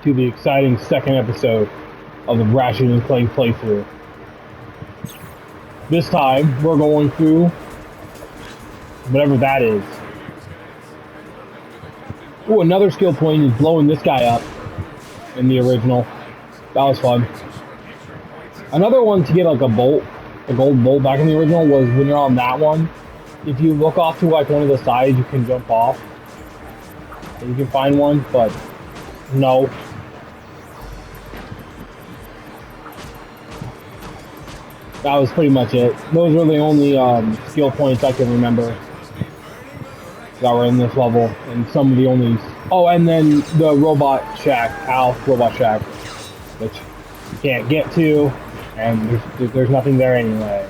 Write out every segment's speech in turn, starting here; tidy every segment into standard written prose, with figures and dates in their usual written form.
to the exciting second episode of the Ratchet and Clank playthrough. This time, we're going through whatever that is. Ooh, another skill point is blowing this guy up in the original. That was fun. Another one to get like a bolt, a gold bolt back in the original was when you're on that one. If you look off to like one of the sides, you can jump off. You can find one, but no. That was pretty much it. Those were the only skill points I can remember that were in this level, and some of the only... Oh, and then the Robot Shack, Robot Shack, which you can't get to, and there's nothing there anyway.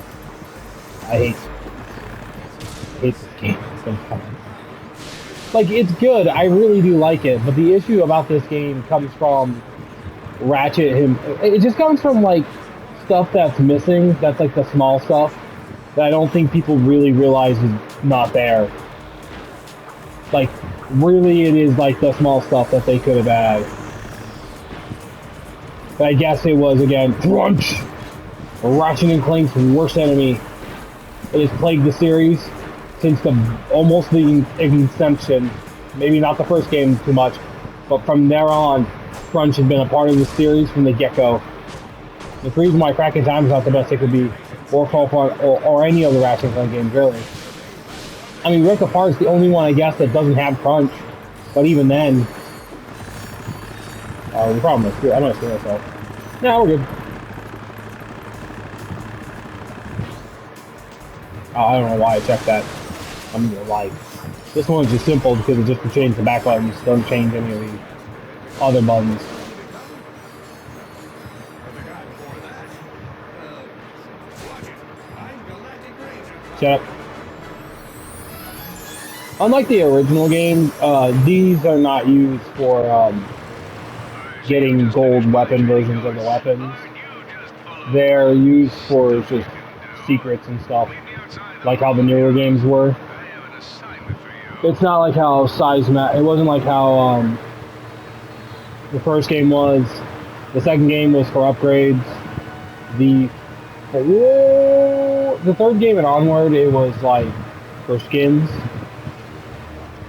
I hate this game. It's so fun. Like, it's good, I really do like it, but the issue about this game comes from Ratchet, it just comes from, like, stuff that's missing, that's like the small stuff, that I don't think people really realize is not there. Like, really it is like the small stuff that they could have had. But I guess it was, again, Crunch! Ratchet and Clank's worst enemy. It has plagued the series since almost the inception. Maybe not the first game too much, but from there on, Crunch has been a part of the series from the get-go. The reason why Cracking Time is not the best it could be, or any of the Ratchet and Clank games, really. I mean, Rick Apart is the only one, I guess, that doesn't have Crunch, but even then... the problem is, I'm gonna screw myself. No, we're good. I don't know why I checked that. I'm gonna lie. This one's just simple because it just changes the back buttons, doesn't change any of the other buttons. Shut up. Unlike the original game, these are not used for getting gold weapon versions of the weapons. They're used for just secrets and stuff, like how the newer games were. It's not like how it wasn't like how the first game was. The second game was for upgrades. The third game and onward, it was like for skins.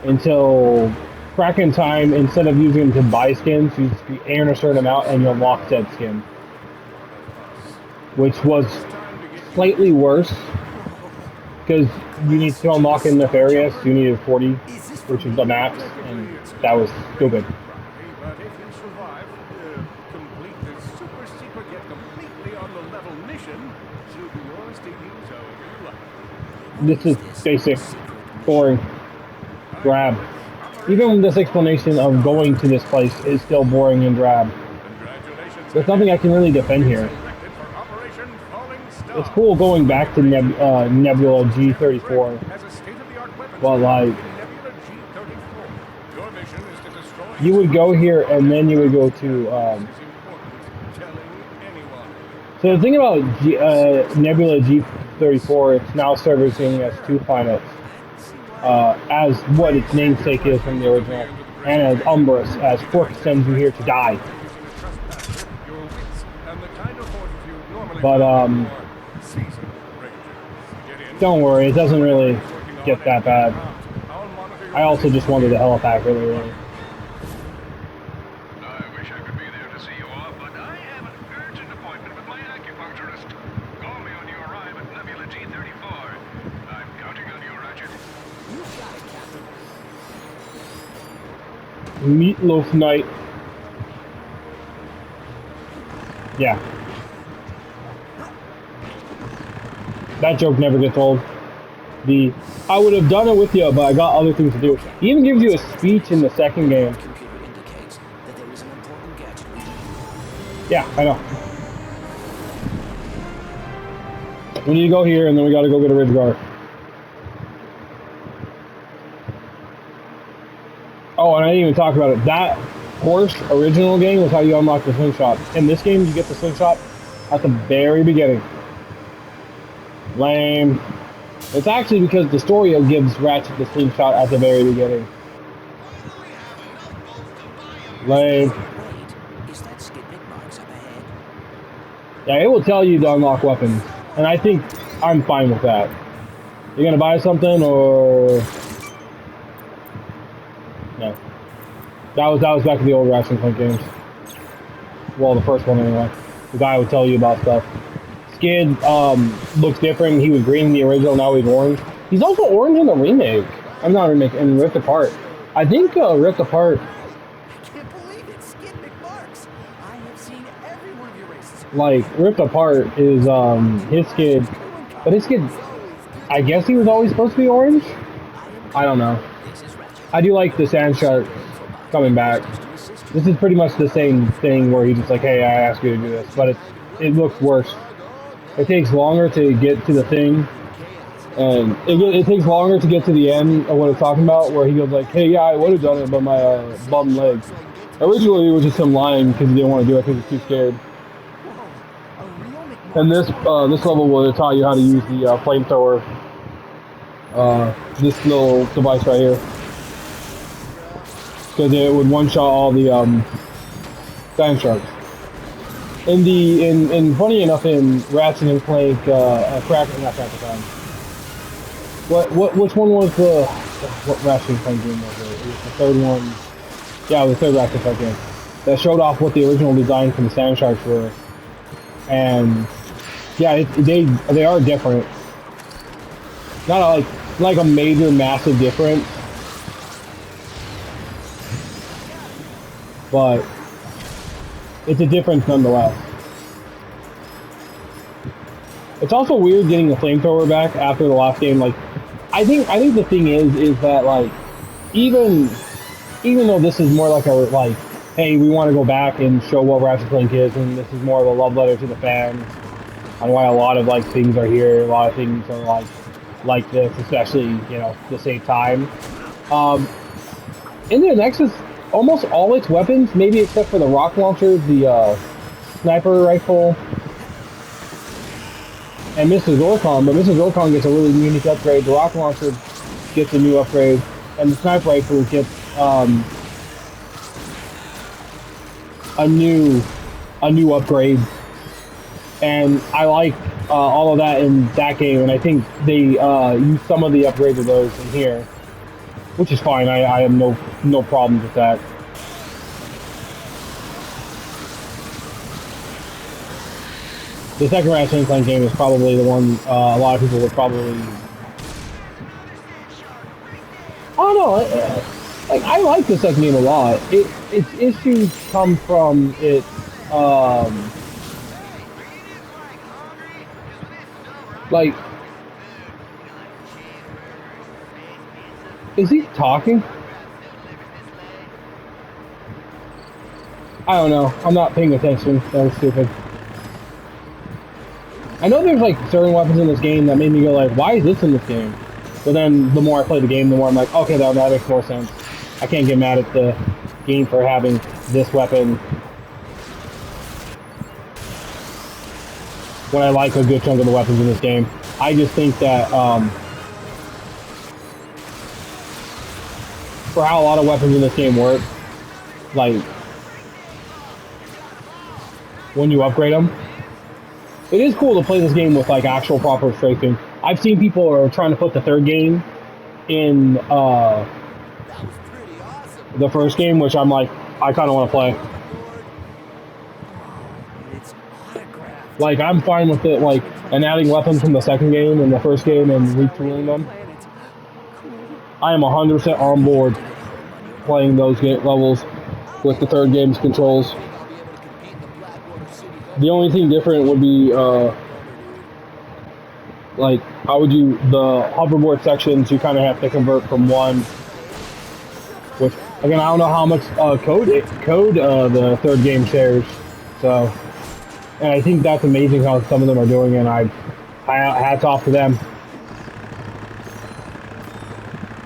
Until Cracking Time, instead of using them to buy skins, you earn a certain amount and you'll unlock said skin. Which was slightly worse, because you need to unlock in Nefarious, you needed 40, which is the max, and that was stupid. This is basic, boring, drab. Even this explanation of going to this place is still boring and drab. There's nothing I can really defend here. It's cool going back to Nebula G34, but like, you would go here and then you would go to, so the thing about Nebula G34, it's now servicing as 2 planets, as what its namesake is from the original, and as Umbrus, as Quark sends you here to die. But, don't worry, it doesn't really get that bad. I also just wanted the helipack really. I wish I could be there to see you off, but I have an urgent appointment with my acupuncturist. Call me when you arrive at Nebula G34. I'm counting on you, Ratchet. Meatloaf Night. Yeah. That joke never gets old. I would have done it with you, but I got other things to do. He even gives you a speech in the second game. Yeah, I know. We need to go here, and then we gotta go get a Ridgeguard. Oh, and I didn't even talk about it. That horse, original game, was how you unlock the slingshot. In this game, you get the slingshot at the very beginning. Lame. It's actually because the story gives Ratchet the slingshot at the very beginning. Lame. Yeah, it will tell you to unlock weapons, and I think I'm fine with that. You gonna buy something or no? That was back to the old Ratchet Clank games. Well, the first one anyway. The guy would tell you about stuff. Skid looks different. He was green in the original, now he's orange. He's also orange in the remake. I'm not remake in Rift Apart. I think Rift Apart. I can't believe it, Skid McMarks. I have seen every one of your races. Like Rift Apart is his Skid, but his Skid. I guess he was always supposed to be orange. I don't know. I do like the Sand Shark coming back. This is pretty much the same thing where he's just like, hey, I asked you to do this, but it looks worse. It takes longer to get to the thing, and it takes longer to get to the end of what it's talking about, where he goes like, hey, yeah, I would have done it, but my bum leg. Originally, it was just him lying because he didn't want to do it because he's too scared. And this level will taught you how to use the flamethrower, this little device right here, because it would one-shot all the sand sharks. In funny enough, in Ratchet and Clank, not Ratchet Clank. Which one was what Ratchet and Clank game was it? It was the third one. Yeah, it was the third Ratchet Clank game that showed off what the original design for the sand sharks were, and yeah, they are different. Not like a major, massive difference, but it's a difference nonetheless. It's also weird getting the flamethrower back after the last game. Like, I think the thing is that like even though this is more like hey, we want to go back and show what Ratchet Clank is, and this is more of a love letter to the fans on why a lot of like things are here, a lot of things are like this, especially to save time. In the Nexus, almost all its weapons, maybe except for the rocket launcher, the sniper rifle, and Mrs. Orcon, but Mrs. Orcon gets a really unique upgrade. The rocket launcher gets a new upgrade, and the sniper rifle gets a new upgrade. And I like all of that in that game, and I think they use some of the upgrades of those in here, which is fine. I have no problems with that. The second Ratchet Clank game is probably the one a lot of people would probably. Oh no, I like the second game a lot. Its issues come from its like. Is he talking? I don't know. I'm not paying attention. That was stupid. I know there's like certain weapons in this game that made me go like, why is this in this game? But then the more I play the game, the more I'm like, okay, that makes more sense. I can't get mad at the game for having this weapon when I like a good chunk of the weapons in this game. I just think that for how a lot of weapons in this game work, like when you upgrade them, it is cool to play this game with like actual proper strafing. I've seen people are trying to put the third game in the first game, which I'm like, I kind of want to play. Like, I'm fine with it, like, and adding weapons from the second game and the first game and retooling them. I am 100% on board playing those levels with the third game's controls. The only thing different would be, like, how would you, the hoverboard sections, you kind of have to convert from one, which, again, I don't know how much code the third game shares, so, and I think that's amazing how some of them are doing it, and hats off to them.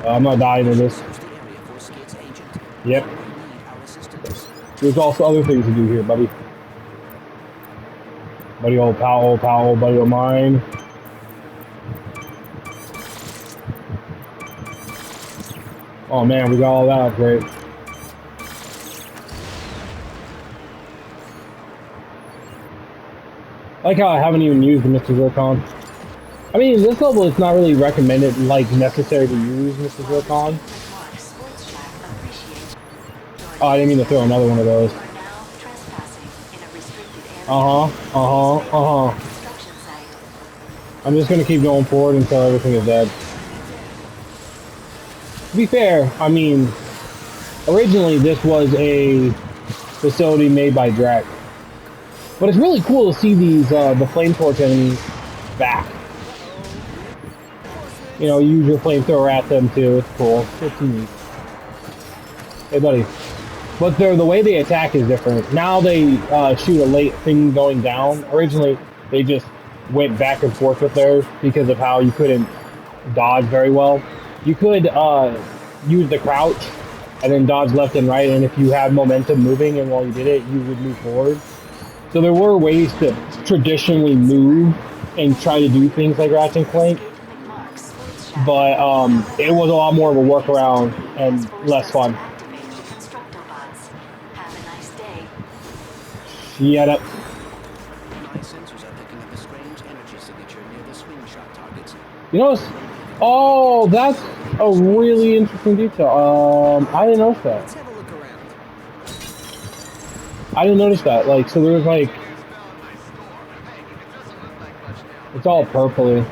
I'm not dying in this. Yep. There's also other things to do here, buddy. Buddy, old pal, buddy of mine. Oh man, we got all that upgrade. I like how I haven't even used the Mr. Zircon. I mean, this level it's not really recommended, like necessary to use Mr. Zircon. Oh, I didn't mean to throw another one of those. I'm just gonna keep going forward until everything is dead. To be fair, I mean, originally this was a facility made by Drek. But it's really cool to see these, the flame torch enemies back. You know, use your flamethrower at them too, it's cool. It's neat. Hey buddy. But the way they attack is different. Now they shoot a late thing going down. Originally, they just went back and forth with theirs because of how you couldn't dodge very well. You could use the crouch and then dodge left and right, and if you had momentum moving and while you did it, you would move forward. So there were ways to traditionally move and try to do things like Ratchet Clank, but it was a lot more of a workaround and less fun. Yeah, that. You notice? Oh, that's a really interesting detail. I didn't notice that. Let's have a look around. I didn't notice that. Like, so there was like, it's all purpley.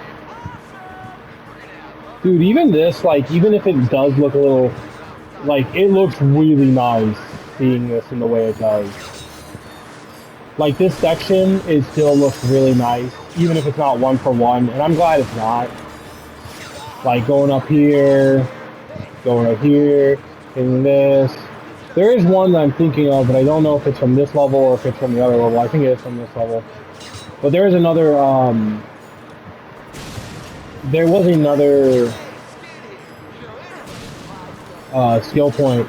Dude, even this, like, even if it does look a little, like, it looks really nice seeing this in the way it does. Like, this section, it still looks really nice, even if it's not one for one, and I'm glad it's not. Like, going up here, going up here, hitting this. There is one that I'm thinking of, but I don't know if it's from this level or if it's from the other level. I think it is from this level. But there is another, there was another skill point.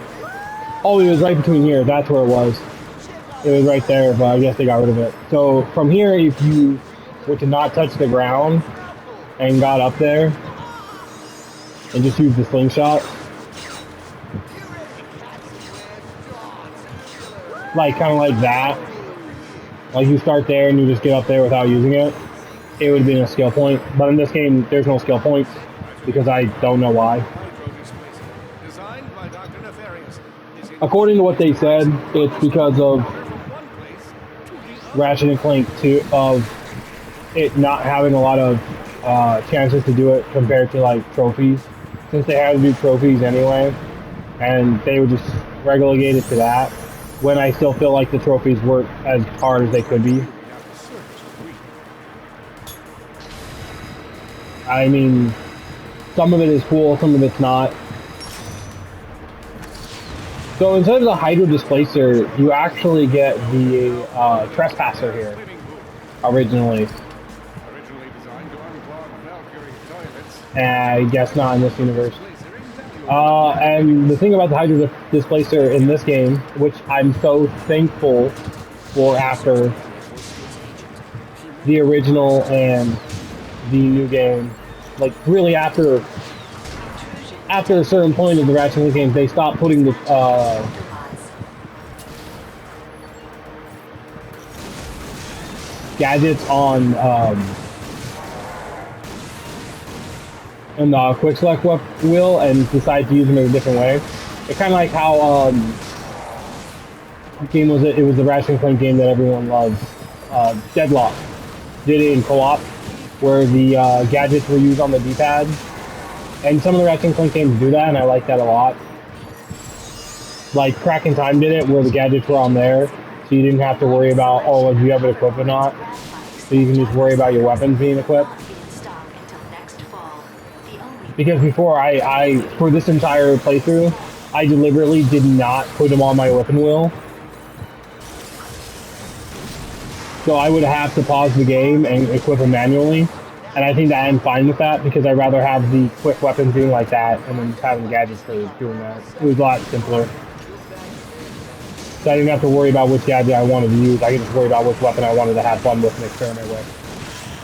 Oh, it was right between here. That's where it was. It was right there, but I guess they got rid of it. So from here, if you were to not touch the ground and got up there and just use the slingshot, like kind of like that, like you start there and you just get up there without using it, it would have been a skill point. But in this game, there's no skill points because I don't know why. According to what they said, it's because of Ratchet & Clank 2, of it not having a lot of chances to do it compared to like trophies, since they had to do trophies anyway, and they would just relegate it to that, when I still feel like the trophies weren't as hard as they could be. I mean, some of it is cool, some of it's not. So instead of the Hydro Displacer, you actually get the Trespasser here, originally. I guess not in this universe. And the thing about the Hydro Displacer in this game, which I'm so thankful for after the original and the new game, like really after a certain point of the Ratchet Clank games, they stopped putting the gadgets on the quick select wheel and decided to use them in a different way. It's kind of like how what game was it? It was the Ratchet Clank game that everyone loves. Deadlock did it in co-op, where the gadgets were used on the D-pad. And some of the Ratchet Clank games do that, and I like that a lot. Like Crack in Time did it, where the gadgets were on there, so you didn't have to worry about, oh, do you have it equipped or not. So you can just worry about your weapons being equipped. Because before, I for this entire playthrough, I deliberately did not put them on my weapon wheel. So I would have to pause the game and equip them manually. And I think that I'm fine with that, because I'd rather have the quick weapons being like that and then just having gadgets for doing that. It was a lot simpler. So I didn't have to worry about which gadget I wanted to use. I could just worry about which weapon I wanted to have fun with and experiment with.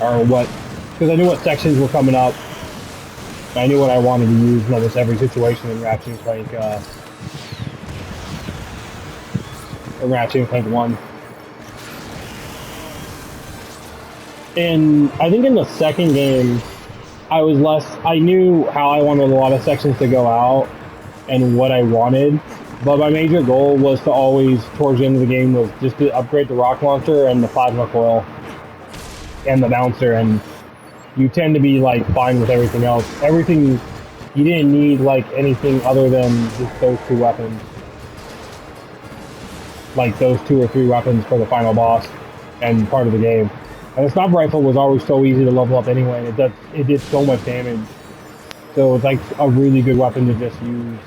Or what, because I knew what sections were coming up. I knew what I wanted to use in almost every situation in Ratchet Clank 1. And I think in the second game, I knew how I wanted a lot of sections to go out and what I wanted, but my major goal was to always, towards the end of the game, was just to upgrade the rock launcher and the plasma coil and the bouncer, and you tend to be like fine with everything else. Everything, you didn't need like anything other than just those two weapons. Like those 2 or 3 weapons for the final boss and part of the game. And the sniper rifle was always so easy to level up anyway, and it did so much damage. So it's like a really good weapon to just use.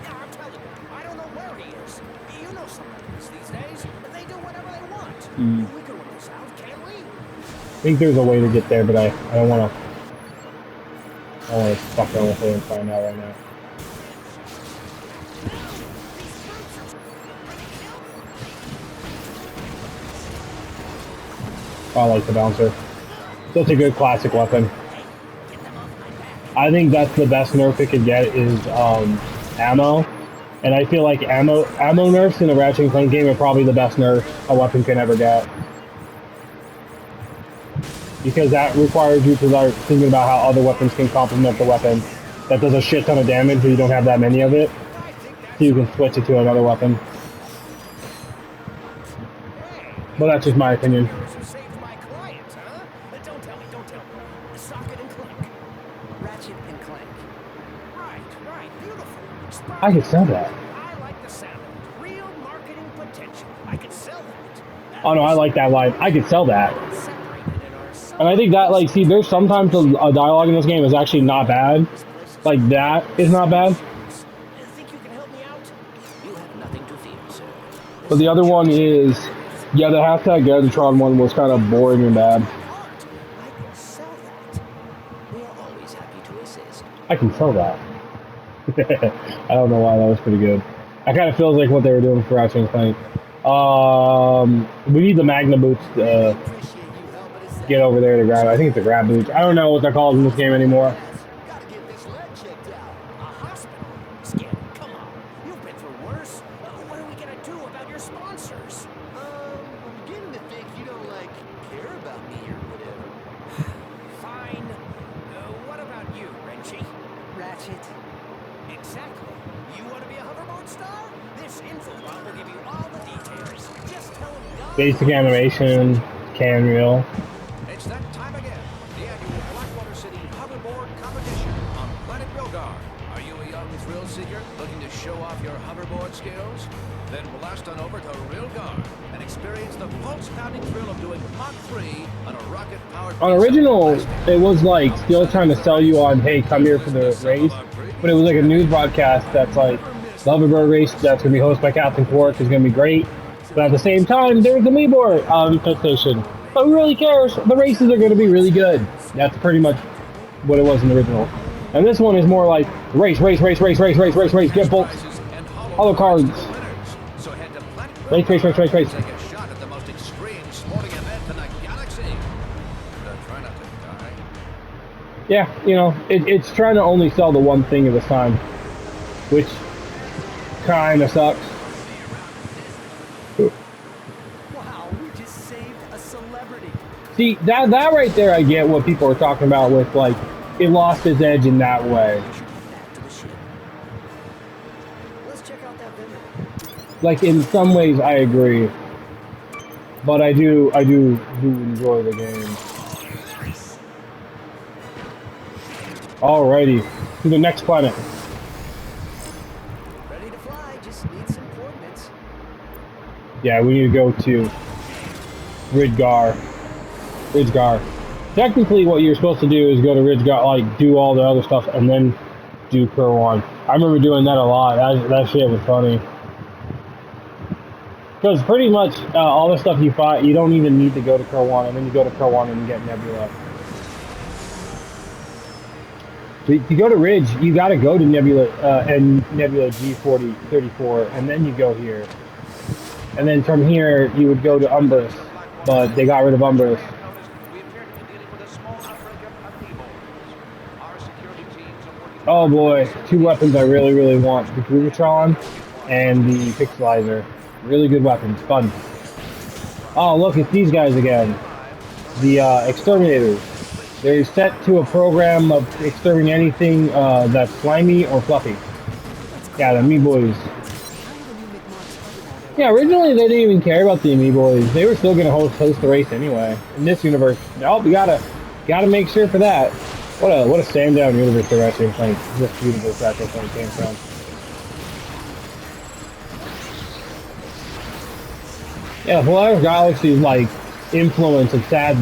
Yeah, I'm telling you, I don't know where he is. You know some of these days, they do whatever they want. We can work this out, can't we? I think there's a way to get there, but I don't want to. I don't want to fuck around with it and find out right now. I like the bouncer. Such a good classic weapon. I think that's the best nerf it could get is ammo. And I feel like ammo nerfs in a Ratchet Clank game are probably the best nerf a weapon can ever get. Because that requires you to start thinking about how other weapons can complement the weapon that does a shit ton of damage but you don't have that many of it. So you can switch it to another weapon. But that's just my opinion. Ratchet and Clank. Right, beautiful. I could sell that. I like the sound of it. Real marketing potential. I could sell that. Oh no, I like that line. I could sell that. And I think that, like, see, there's sometimes a dialogue in this game is actually not bad. Like, that is not bad. Think you can help me out? You have nothing to fear, sir. But the other one is, yeah, the hashtag Gagatron one was kind of boring and bad. I can sell that. We are always happy to assist. I can sell that. I don't know why, that was pretty good. That kind of feels like what they were doing for Ratchet Clank. We need the Magna boots to get over there to grab. I think it's the grab boots. I don't know what they're called in this game anymore. Gotta get this leg checked out. A hospital? Skip, come on. You've been through worse. What are we gonna do about your sponsors? I'm beginning to think you don't, care about me or whatever. Fine. What about you, Wrenchy? Ratchet. Exactly. You want to be a hoverboard star? This info bomb will give you all the details. Just tell them God. Basic animation, can reel. It's that time again. The annual Blackwater City Hoverboard Competition on Planet Rilgar. Are you a young thrill seeker looking to show off your hoverboard skills? Then blast on over to Rilgar and experience the pulse-pounding thrill of doing Mach 3 on a rocket-powered... On original, it was like still trying to sell you on, hey, come here for the race. But it was like a news broadcast that's like, the hoverboard race that's going to be hosted by Captain Quark is going to be great. But at the same time, there's the Meeboard station. But who really cares? The races are going to be really good. That's pretty much what it was in the original. And this one is more like race, get bolts, hollow cards. Race. Take a shot at the most extreme sporting event in the galaxy. Try not to die. Yeah, you know, it's trying to only sell the one thing at a time, which kind of sucks. Wow, we just saved a celebrity. See, that right there, I get what people are talking about with, like, it lost its edge in that way. Back to the ship. Let's check out that vendor. Like, in some ways, I agree. But I do enjoy the game. Alrighty, to the next planet. Ready to fly, just need some coordinates. Yeah, we need to go to Ridgar. Technically, what you're supposed to do is go to Ridgar, like, do all the other stuff, and then do Kerwan. I remember doing that a lot. That shit was funny. Because pretty much all the stuff you fight, you don't even need to go to Kerwan, and then you go to Kerwan and you get Nebula. To go to Ridge, you got to go to Nebula and Nebula G4034, and then you go here. And then from here, you would go to Umbrus, but they got rid of Umbrus. Oh boy, two weapons I really want. The Grugatron and the Pixelizer. Really good weapons, fun. Oh look, it's these guys again. the exterminators. They're set to a program of exterminating anything that's slimy or fluffy. Yeah, the Amiiboys. Yeah, originally they didn't even care about the Amiiboys. They were still gonna host the race anyway. In this universe, oh, we gotta make sure for that. What a stand down universe the Ratchet Clank. This universe Ratchet Clank came from. Yeah, the Polaris Galaxy's like influence of sad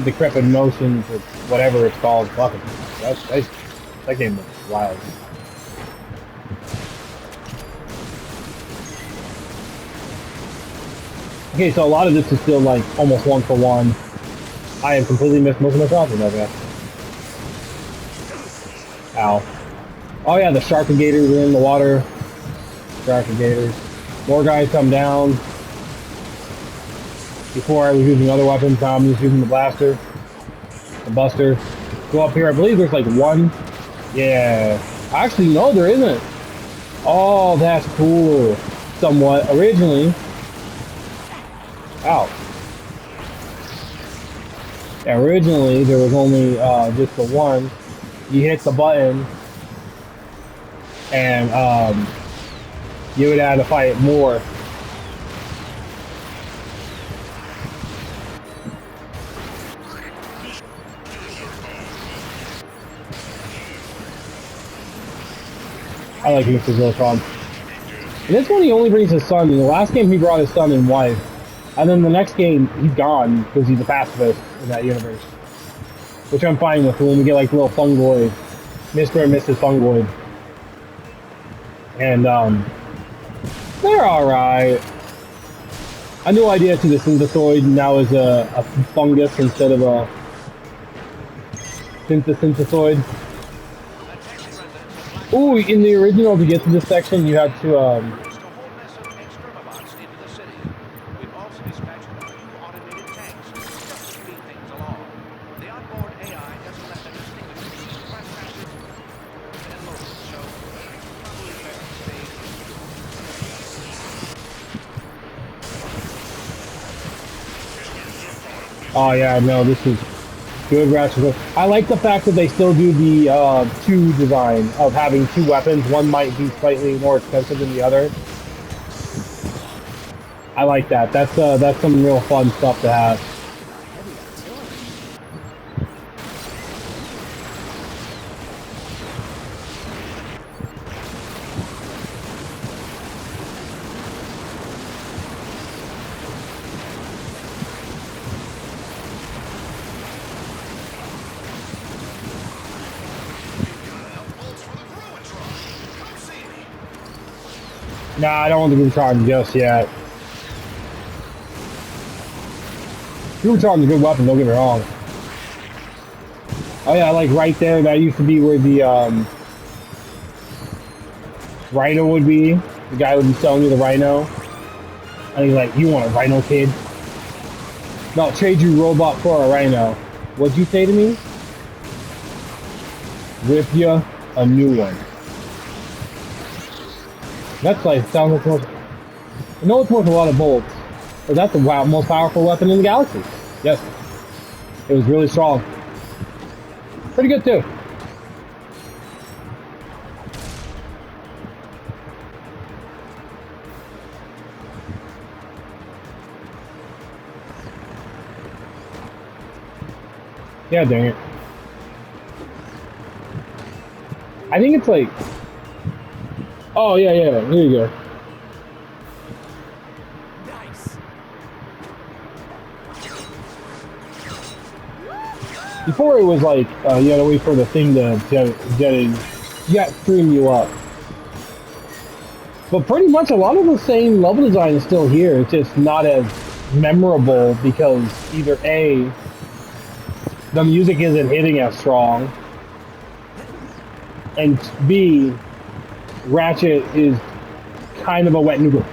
decrepit motions or whatever it's called. Fucking that game was wild. Okay, so a lot of this is still like almost one for one. I have completely missed most of my problems, I guess. Ow. Oh yeah, the Sharkigators are in the water. Sharkigators. More guys come down. Before I was using other weapons, now I'm just using the blaster. The buster. Go up here, I believe there's like one. Yeah. Actually, no, there isn't. Oh, that's cool. Somewhat. Originally. Ow. Yeah, originally there was only just the one. You hit the button and you would have to fight more. I like Mr. Ziltron. In this one he only brings his son. In the last game he brought his son and wife. And then the next game he's gone because he's a pacifist in that universe. Which I'm fine with when we get like little fungoid. Mr. and Mrs. Fungoid. And they're alright. A new idea to the Synthesoid now is a fungus instead of a Synthesoid. Ooh, in the original to get to this section you had to oh yeah, no, this is good Ratchet. I like the fact that they still do the two design of having two weapons. One might be slightly more expensive than the other. I like that. That's some real fun stuff to have. Nah, I don't want to be charged just yet. You were charging a good weapon, don't get me wrong. Oh yeah, like right there, that used to be where the Rhino would be. The guy would be selling you the Rhino. And he's like, you want a Rhino, kid? No, I'll trade you robot for a Rhino. What'd you say to me? Whip ya a new one. That's like, sounds like most, I know it's worth a lot of bolts, but that's the most powerful weapon in the galaxy. Yes. It was really strong. Pretty good too. Yeah, dang it. I think it's like, oh yeah, here you go. Nice. Before it was like, you had to wait for the thing to jet stream you up. But pretty much a lot of the same level design is still here. It's just not as memorable because either A, the music isn't hitting as strong, and B, Ratchet is kind of a wet noodle.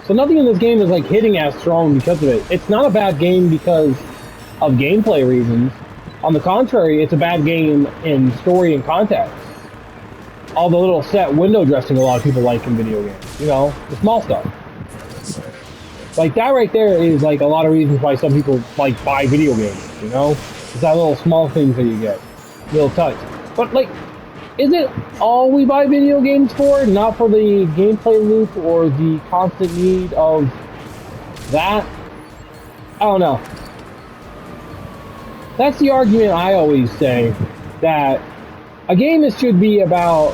So nothing in this game is like hitting as strong because of it. It's not a bad game because of gameplay reasons. On the contrary, it's a bad game in story and context. All the little set window dressing a lot of people like in video games. You know, the small stuff. Like that right there is like a lot of reasons why some people like buy video games, you know? It's that little small things that you get. Little touch. But like, is it all we buy video games for? Not for the gameplay loop or the constant need of that? I don't know. That's the argument I always say, that a game should be about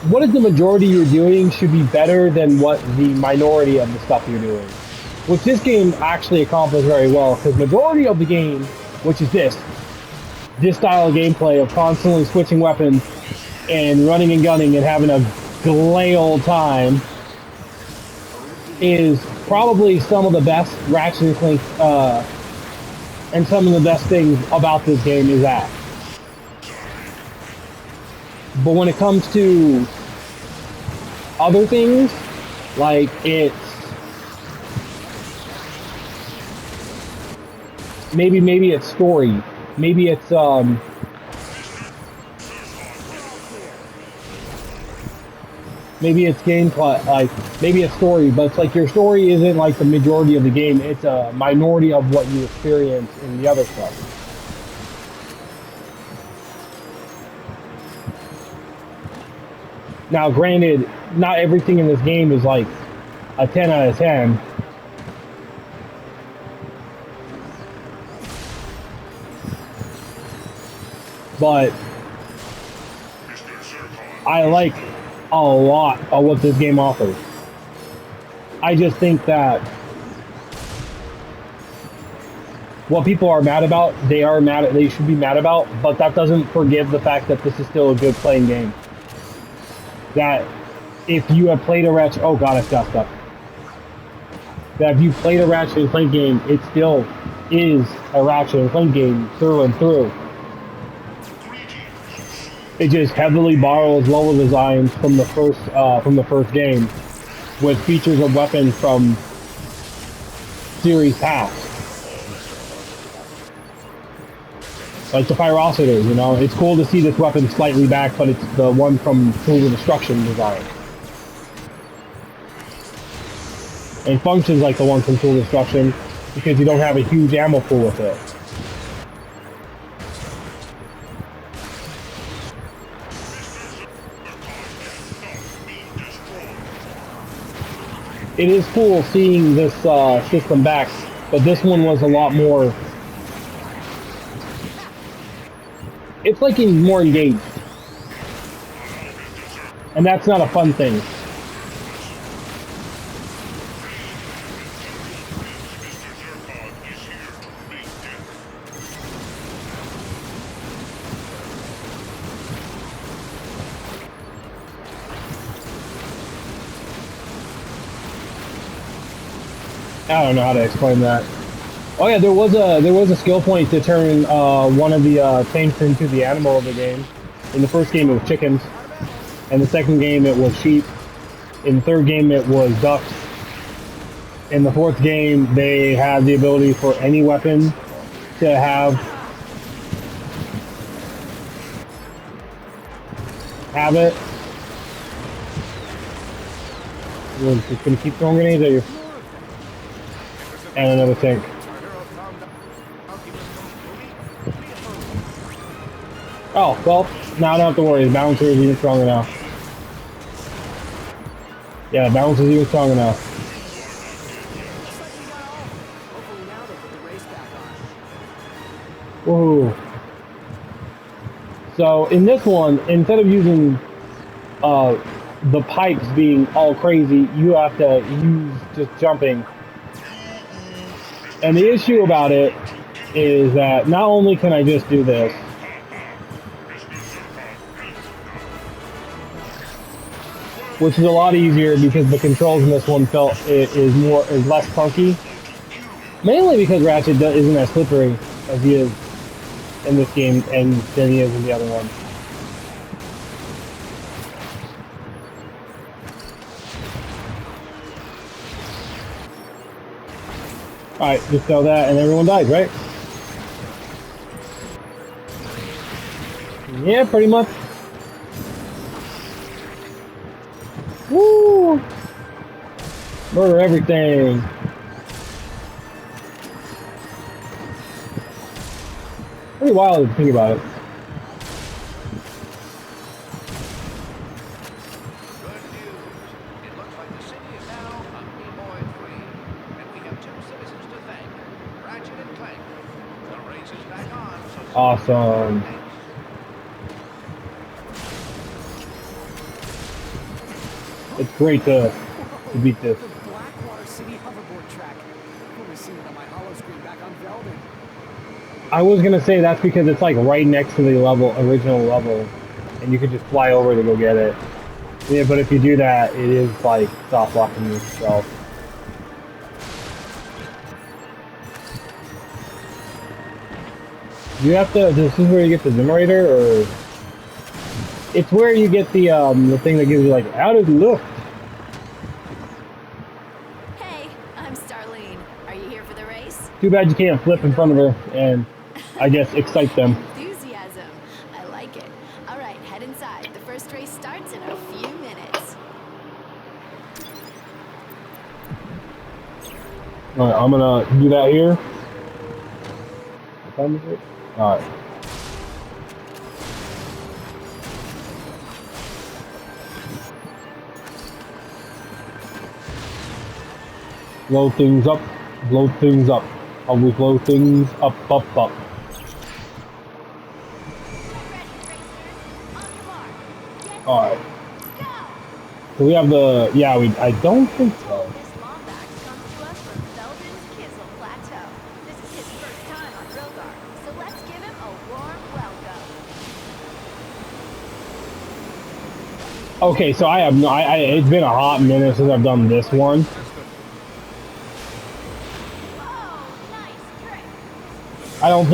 what is the majority you're doing should be better than what the minority of the stuff you're doing. Which this game actually accomplished very well, because majority of the game, which is this style of gameplay of constantly switching weapons and running and gunning and having a glay old time, is probably some of the best Ratchet and Clank, and some of the best things about this game is that. But when it comes to other things, like it's maybe it's story, maybe it's maybe it's gameplay, like maybe it's story, but it's like your story isn't like the majority of the game, it's a minority of what you experience in the other stuff. Now, granted, not everything in this game is like a 10 out of 10. But I like a lot of what this game offers. I just think that what people are mad about, they should be mad about, but that doesn't forgive the fact that this is still a good playing game. That if you have played a Ratchet, oh god, it's got stuff. That if you played a Ratchet and Clank game, it still is a Ratchet and Clank game through and through. It just heavily borrows level designs from the first game, with features of weapons from series past. Like the Pyrocitors, you know? It's cool to see this weapon slightly back, but it's the one from Tool of Destruction design. And functions like the one from Tool of Destruction, because you don't have a huge ammo pool with it. It is cool seeing this system back, but this one was a lot more... It's like he's more engaged. And that's not a fun thing. I don't know how to explain that. Oh yeah, there was a skill point to turn one of the tanks into the animal of the game. In the first game it was chickens. In the second game it was sheep. In the third game it was ducks. In the fourth game they had the ability for any weapon to have it. We're just gonna keep throwing grenades at you. And another tank. Oh, well, now I don't have to worry. The bouncer is even stronger now. Yeah, the bouncer is even stronger now. Woohoo. So, in this one, instead of using the pipes being all crazy, you have to use just jumping. And the issue about it is that not only can I just do this, which is a lot easier because the controls in this one is less clunky. Mainly because Ratchet isn't as slippery as he is in this game and than he is in the other one. Alright, just sell that and everyone dies, right? Yeah, pretty much. Woo! Murder everything. Pretty wild to think about it. Good news. It looks like the city is now unemployed-free. And we have two citizens to thank. Ratchet and Clank. The race is back on, so Awesome. thanks. It's great to beat this. The Blackwater City hoverboard track. I've only seen it on my hollow screen back on Velden. I was gonna say that's because it's like right next to the original level, and you could just fly over to go get it. Yeah, but if you do that, it is like stop blocking yourself. You have to. This is where you get the generator, or it's where you get the thing that gives you like out of look. Hey, I'm Starlene. Are you here for the race? Too bad you can't flip in front of her and I guess excite them. Enthusiasm. I like it. All right, head inside. The first race starts in a few minutes. All right, I'm gonna do that here. What time is it? All right. Blow things up, blow things up. How we blow things up, up, up. All right. So we have the, yeah, I don't think so. This Lombax comes to us from Velden's Kizzle Plateau. This is his first time on Rilgar, so let's give him a warm welcome. Okay, so I have no, it's been a hot minute since I've done this one. Oh, nice trick. I don't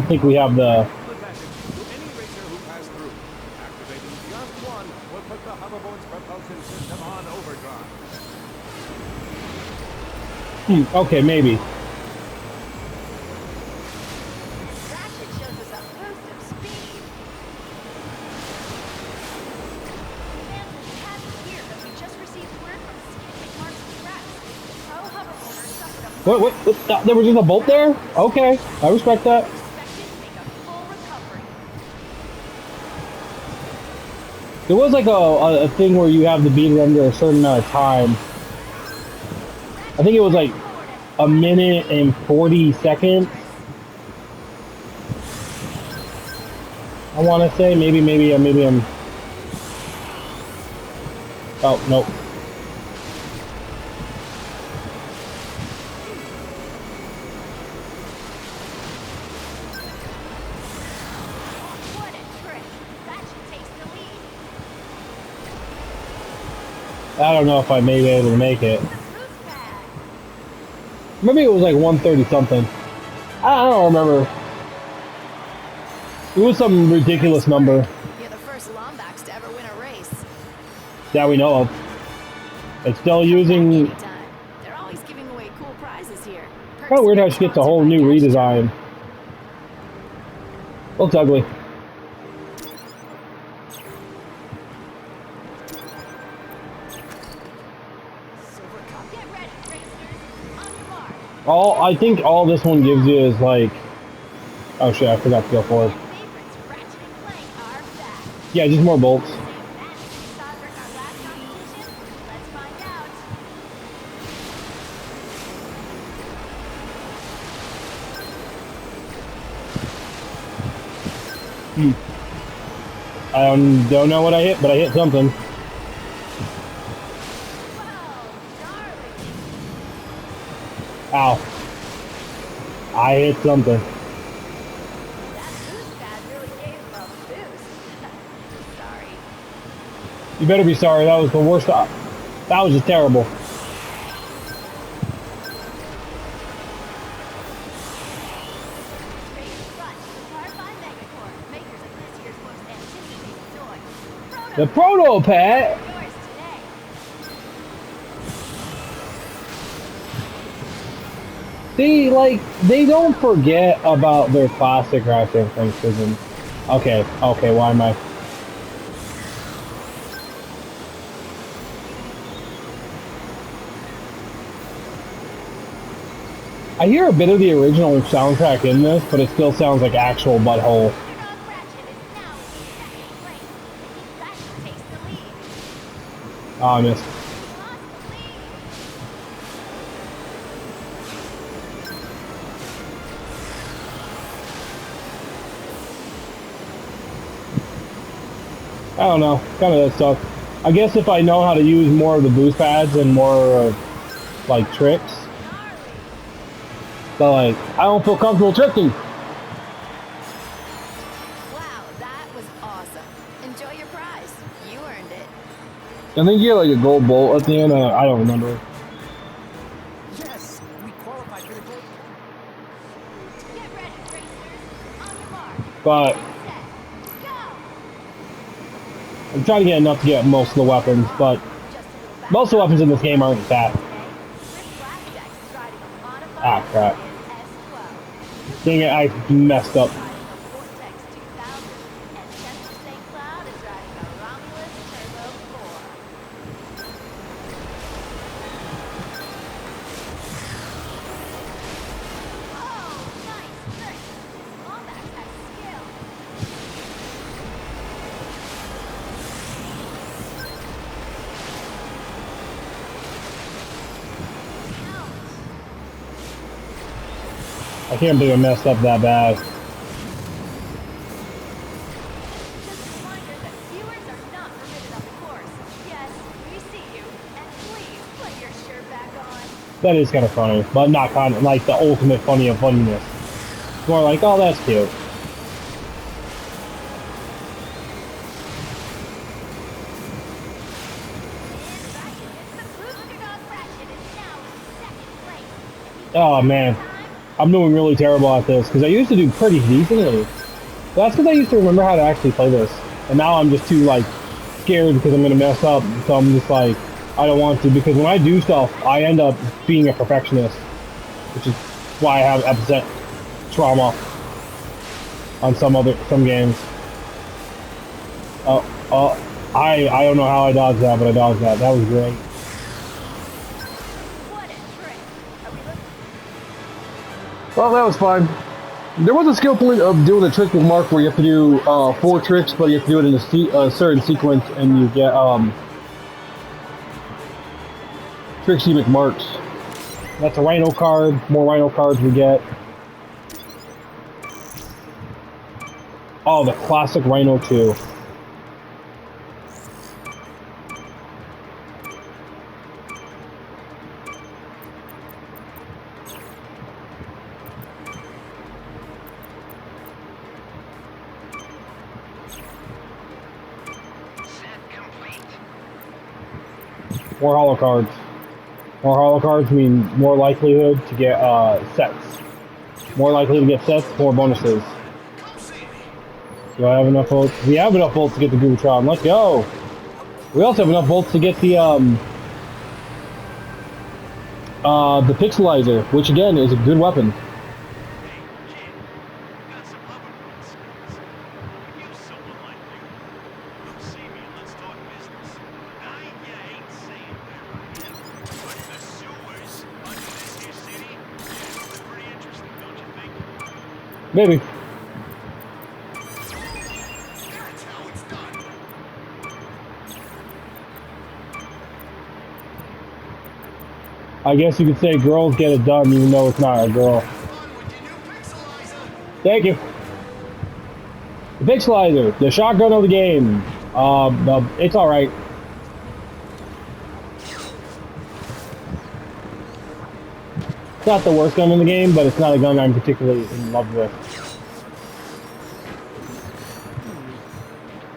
think we have the, To any racer who passed through. Activating just one will put the hoverboard's propulsion system on overdrive. okay, maybe. Ratchet shows us a boost of speed. Fans will be happy to hear that we just received word from Skid McMark's Rex. Pro hoverboarder suffered a What, there was just a bolt there? Okay, I respect that. expected to make a full recovery. There was like a thing where you have to beat it under a certain amount of time. I think it was like a minute and 40 seconds. I want to say maybe I'm. Oh no. What a trick. Ratchet takes the lead. I don't know if I may be able to make it. The boost pad. Maybe it was like 130 something. I don't remember. It was some ridiculous number You're the first Lombax to ever win a race. that we know of. It's still using. Anytime. They're always giving away cool prizes here. Kind of weird how she gets a whole new redesign. Looks ugly. Silver Cup. Get ready, racers. On your mark. I think all this one gives you is like. Oh shit! I forgot to go forward. Favorites, Ratchet and Clank, are back. Yeah, just more bolts. Same advantage we saw during our last competition? Let's find out. I don't know what I hit, but I hit something. Whoa, darling. Ow. I hit something. That boost pad really gave him a boost. Sorry. You better be sorry. That was the worst. That was just terrible. Race front, powered by Megacorp, makers of this year's most anticipated toy. The Proto Pad. Yours today. See, like, they don't forget about their classic Ratchet Clank system. Okay, why am I? I hear a bit of the original soundtrack in this, but it still sounds like actual butthole. Underdog Ratchet is now in second place. He's back to take the lead. Oh, I missed. He lost the lead. I don't know. Kind of that stuff. I guess if I know how to use more of the boost pads and more like tricks, but like I don't feel comfortable tricking. Wow, that was awesome. Enjoy your prize. You earned it. I think you get like a gold bolt at the end. I don't remember. Yes, we qualified for the gold. Get ready, racers. On your mark. But Get set. Go. I'm trying to get enough to get most of the weapons. But Just a little back. most of the weapons in this game aren't that. Chris Blackjack is riding a modified Ah, crap. S12. Dang it! I messed up. Riding a Vortex 2000, and Spencer St. Cloud is riding a Romulus Turbo 4. Oh, nice trick! Wombat has skill. I can't believe I messed up that bad. Just a reminder that viewers are not permitted on the course. Yes, we see you, and please put your shirt back on. That is kind of funny, but not kind of like the ultimate funny of funniness. It's more like, oh, that's cute. Oh man, I'm doing really terrible at this because I used to do pretty decently. That's because I used to remember how to actually play this, and now I'm just too like scared because I'm gonna mess up. So I'm just like, I don't want to, because when I do stuff, I end up being a perfectionist, which is why I have upset trauma on some games. I don't know how I dodged that, but I dodged that. That was great. What a trick! Are we looking? Well, that was fun. There was a skill point of doing the trick with Mark where you have to do 4 tricks, but you have to do it in a certain sequence, and you get Trixie McMarks. That's a Rhino card. More Rhino cards we get. Oh, the classic Rhino 2. More holo cards. More holo cards mean more likelihood to get sets. More likely to get sets, more bonuses. Do I have enough votes? We have enough votes to get the Gootron. Let's go! We also have enough votes to get the Pixelizer, which again is a good weapon. Maybe. I guess you could say girls get it done even though it's not a girl. Thank you. The Pixelizer, the shotgun of the game. It's alright. It's not the worst gun in the game, but it's not a gun I'm particularly in love with.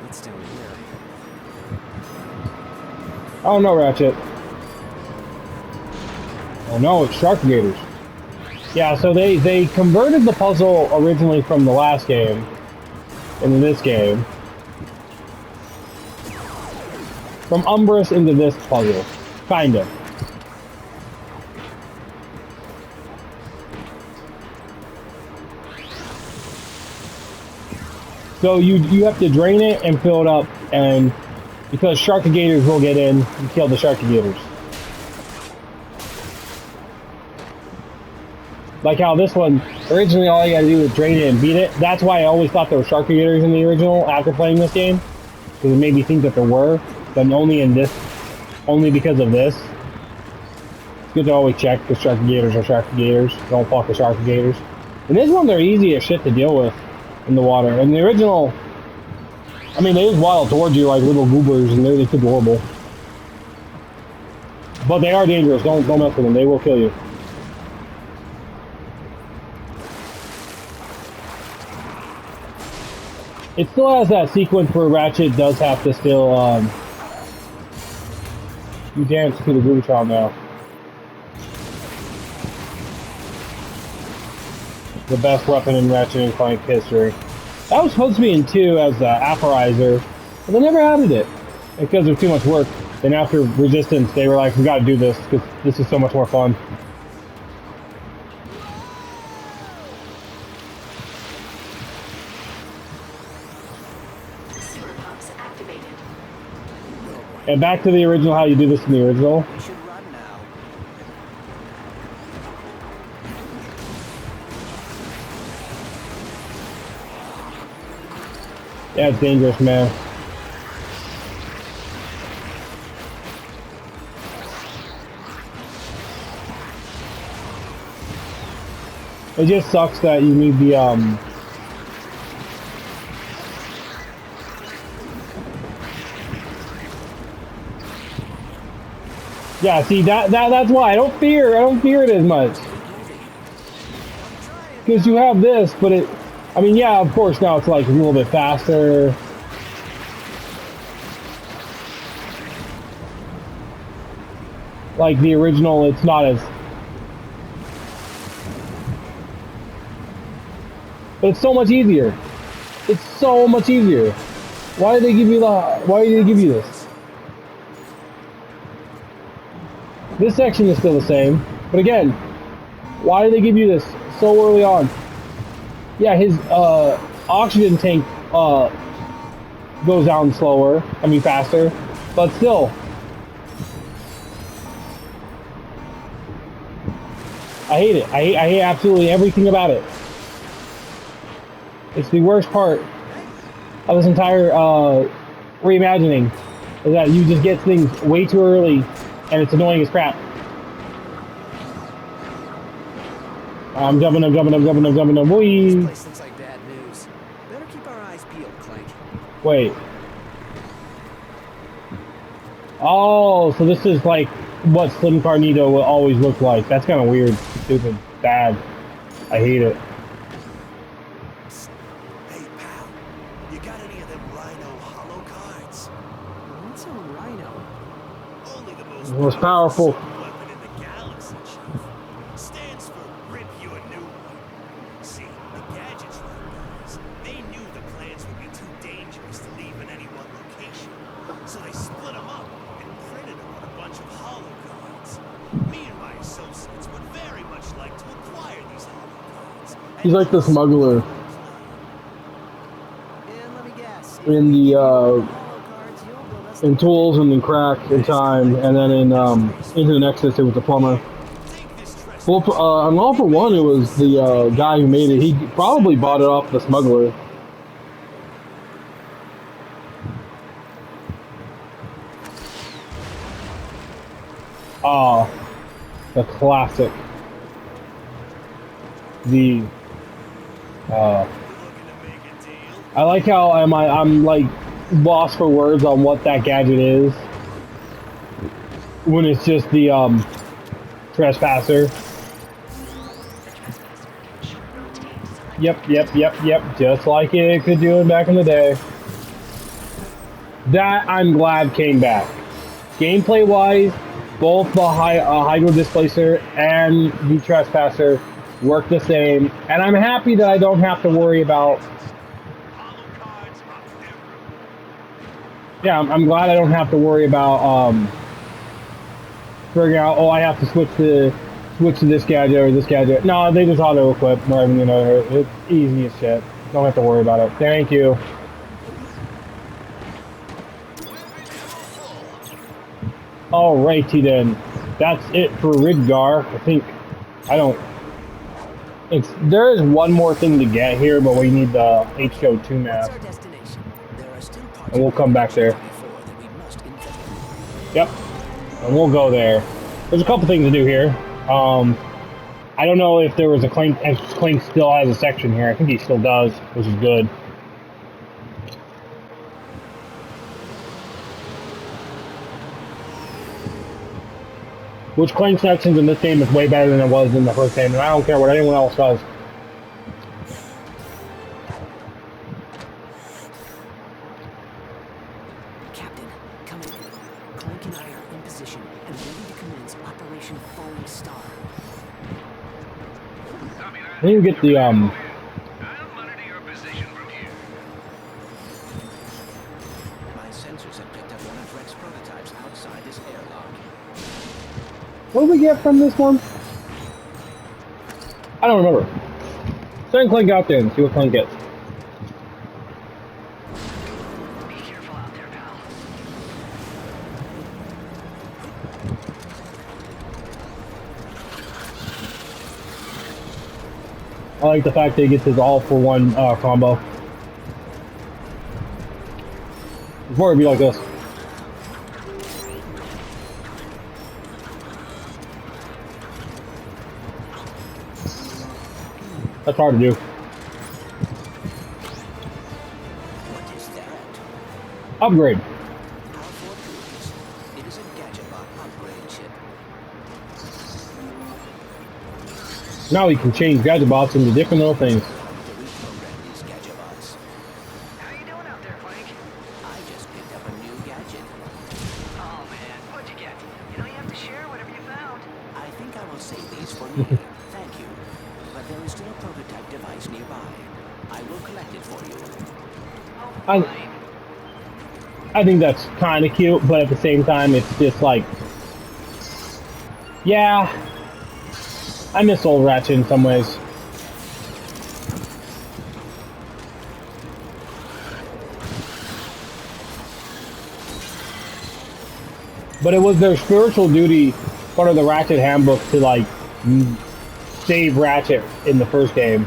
What's down here? Oh no, Ratchet. Oh no, it's Shark Gators. Yeah, so they converted the puzzle originally from the last game into this game. From Umbrus into this puzzle. Kind of. So you have to drain it and fill it up, and because Sharkigators will get in, you kill the Sharkigators. Like how this one, originally all you gotta do is drain it and beat it. That's why I always thought there were shark gators in the original after playing this game. Because it made me think that there were, but only because of this. It's good to always check, because shark gators are shark gators. Don't fuck with shark gators. And this one, they're easy as shit to deal with in the water. And the original, I mean, they just waddle towards you like little goobers, and they're just adorable. But they are dangerous. Don't mess with them. They will kill you. It still has that sequence where Ratchet does have to still, you dance to the Goobotron now. The best weapon in Ratchet and Clank history. That was supposed to be in 2 as the Apparizer, but they never added it. Because of too much work. Then after Resistance, they were like, we gotta do this, because this is so much more fun. And back to the original, how you do this in the original. We should run now. Yeah, it's dangerous, man. It just sucks that you need the, yeah, see, that's why I don't fear it as much. Because you have this, but it, I mean, yeah, of course, now it's like a little bit faster. Like the original, it's not as, but it's so much easier. It's so much easier. Why did they give you this? This section is still the same, but again, why did they give you this so early on? Yeah, his oxygen tank goes down slower, I mean faster, but still. I hate it. I hate absolutely everything about it. It's the worst part of this entire reimagining, is that you just get things way too early, and it's annoying as crap. I'm jumping. Whee! This place looks like bad news. Better keep our eyes peeled, Clank. Wait. Oh, so this is like what Slim Carnito will always look like. That's kind of weird, stupid, bad. I hate it. Hey, pal. You got any of them Rhino hollow cards? What's a Rhino? Only the Most powerful. weapon in the galaxy, Chief. Stands for rip you a new one. See, the gadgets guys, they knew the plans would be too dangerous to leave in any one location. So they split them up and printed them on a bunch of hollow cards. Me and my associates would very much like to acquire these hollow cards. He's like the smuggler And let me guess. in the Hollow cards, you'll build us in Tools and in Crack in Time, and then in Into the Nexus it was the plumber. Well, on All for One, it was the guy who made it. He probably bought it off the smuggler. Ah, the classic. I like how I'm like lost for words on what that gadget is when it's just the trespasser. Yep. Just like it could do it back in the day. That I'm glad came back. Gameplay wise, both the Hydro Displacer and the Trespasser work the same, and I'm happy that I don't have to worry about. Yeah, I'm glad I don't have to worry about figuring out. Oh, I have to switch to this gadget or this gadget. No, they just auto equip more than another. It's easy as shit. Don't have to worry about it. Thank you. Alrighty then. That's it for Ridgar. I There is one more thing to get here, but we need the HO2 What's map, our destination? There are still parts and we'll of come back there. 34 that we must infiltrate. Yep, and we'll go there. There's a couple things to do here. I don't know if there was a Clank. If Clank still has a section here. I think he still does, which is good. Which Clank sections in this game is way better than it was in the first game, and I don't care what anyone else does. Captain, come in. Clank and I are in position and ready to commence Operation Falling Star. I think we get the I'll monitor your position from here. My sensors have picked up one of Rex prototypes outside this airlock. What do we get from this one? I don't remember. Send Clank out there and see what Clank gets. Be careful out there, pal. I like the fact that he gets his all-for-one combo. Before it'd be like this. That's hard to do. What is that? Upgrade. Powerful tools. It is a Gadgetbot upgrade chip. Now we can change Gadgetbots into different little things. To reprogram these Gadgetbots. How you doing out there, Clank? I just picked up a new gadget. Oh man, what'd you get? You know you have to share whatever you found. I think I will save these for me. Thank you. But there is still a prototype device nearby. I will collect it for you. I think that's kind of cute, but at the same time, it's just like, yeah, I miss old Ratchet in some ways. But it was their spiritual duty, part of the Ratchet handbook, to like save Ratchet in the first game.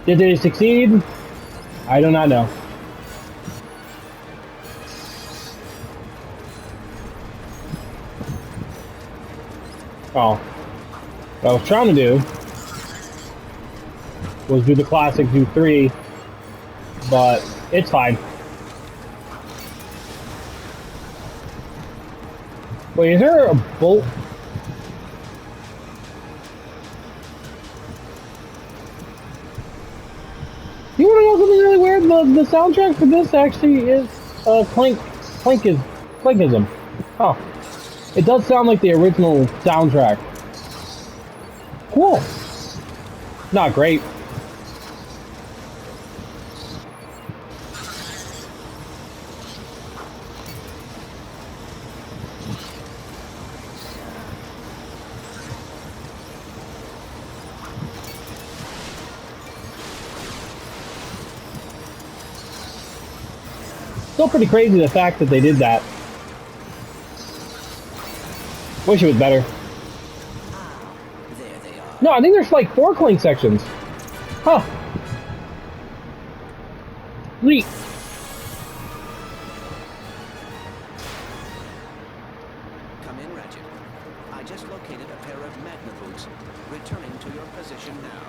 Did they succeed? I do not know. Oh. What I was trying to do was do the classic, do 3, but it's fine. Wait, is there a bolt? You want to know something really weird? The soundtrack for this actually is Clankism. Oh, it does sound like the original soundtrack. Cool. Not great. Still pretty crazy the fact that they did that. Wish it was better. There they are. No, I think there's like 4 Clank sections. Huh. Sweet. Come in, Ratchet. I just located a pair of Magna boots. Returning to your position now.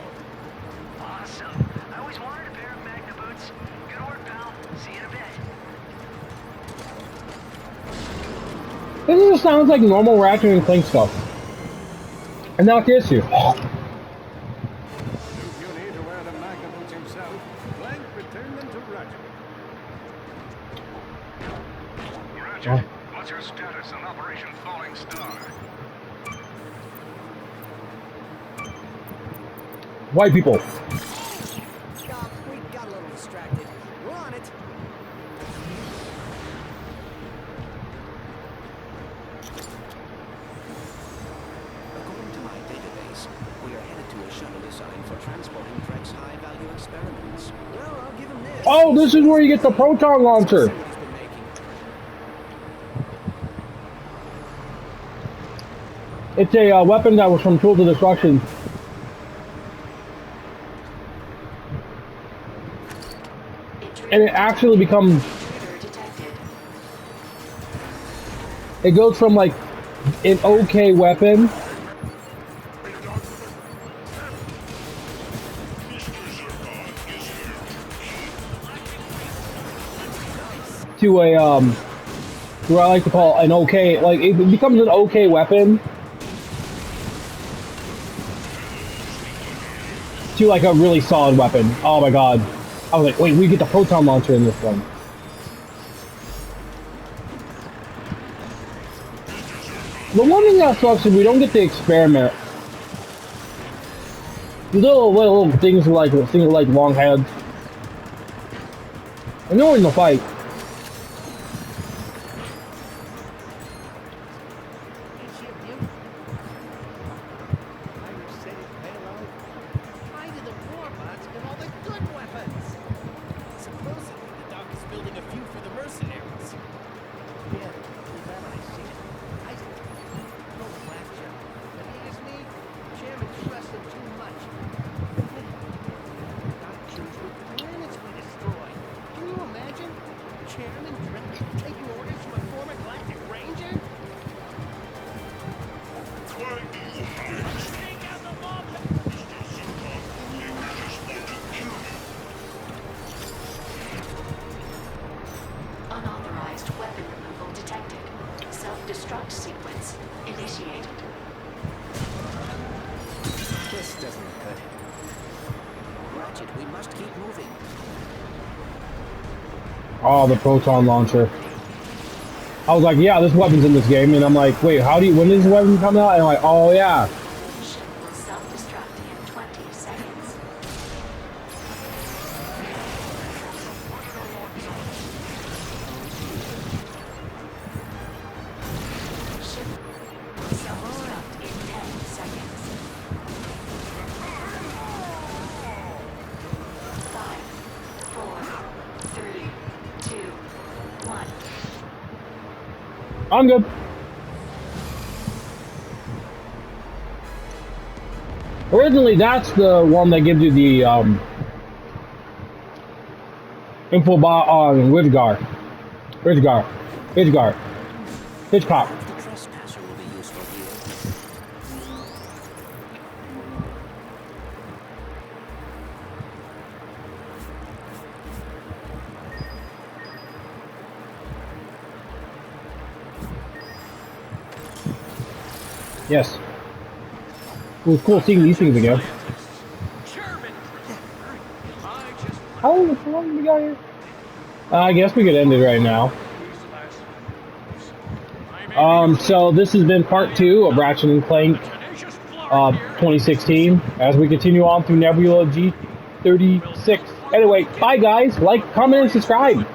Awesome. I always wanted a pair of Magna boots. Good work, pal. See you in a bit. This just sounds like normal Ratchet and Clank stuff. And not the issue. If you need to wear the Magna boots himself, Clank return them to Ratchet. Ratchet, what's your status on Operation Falling Star? White people. Stop. We got a little distracted. We're on it. According to my database, we are headed to a shuttle designed for transporting Drek's high-value experiments. Well, I'll give him this. Oh, this is where you get the proton launcher. See what he's been making. It's a weapon that was from Tools of Destruction. And it actually becomes... It goes from like an okay weapon to a what I like to call an okay, like it becomes an okay weapon to like a really solid weapon. Oh my god. I was like, wait, we get the proton launcher in this one. The one thing that sucks is we don't get to experiment. These little things like long heads. And they're in the fight. Unauthorized weapon removal detected. Self-destruct sequence initiated. This doesn't look good. Ratchet, we must keep moving. Oh, the proton launcher. I was like, yeah, this weapon's in this game, and I'm like, wait, when does this weapon come out? And I'm like, oh yeah. Ship will self-destruct in 20 seconds. Ship will self-destruct in 10 seconds. 5, 4, 3, 2, 1. I'm good. Originally, that's the one that gives you the info on Hitchcock. The trespasser will be useful here. Yes. It was cool seeing these things again. How long have we got here? I guess we could end it right now. So this has been part 2 of Ratchet & Clank 2016 as we continue on through Nebula G36. Anyway, bye guys. Like, comment, and subscribe.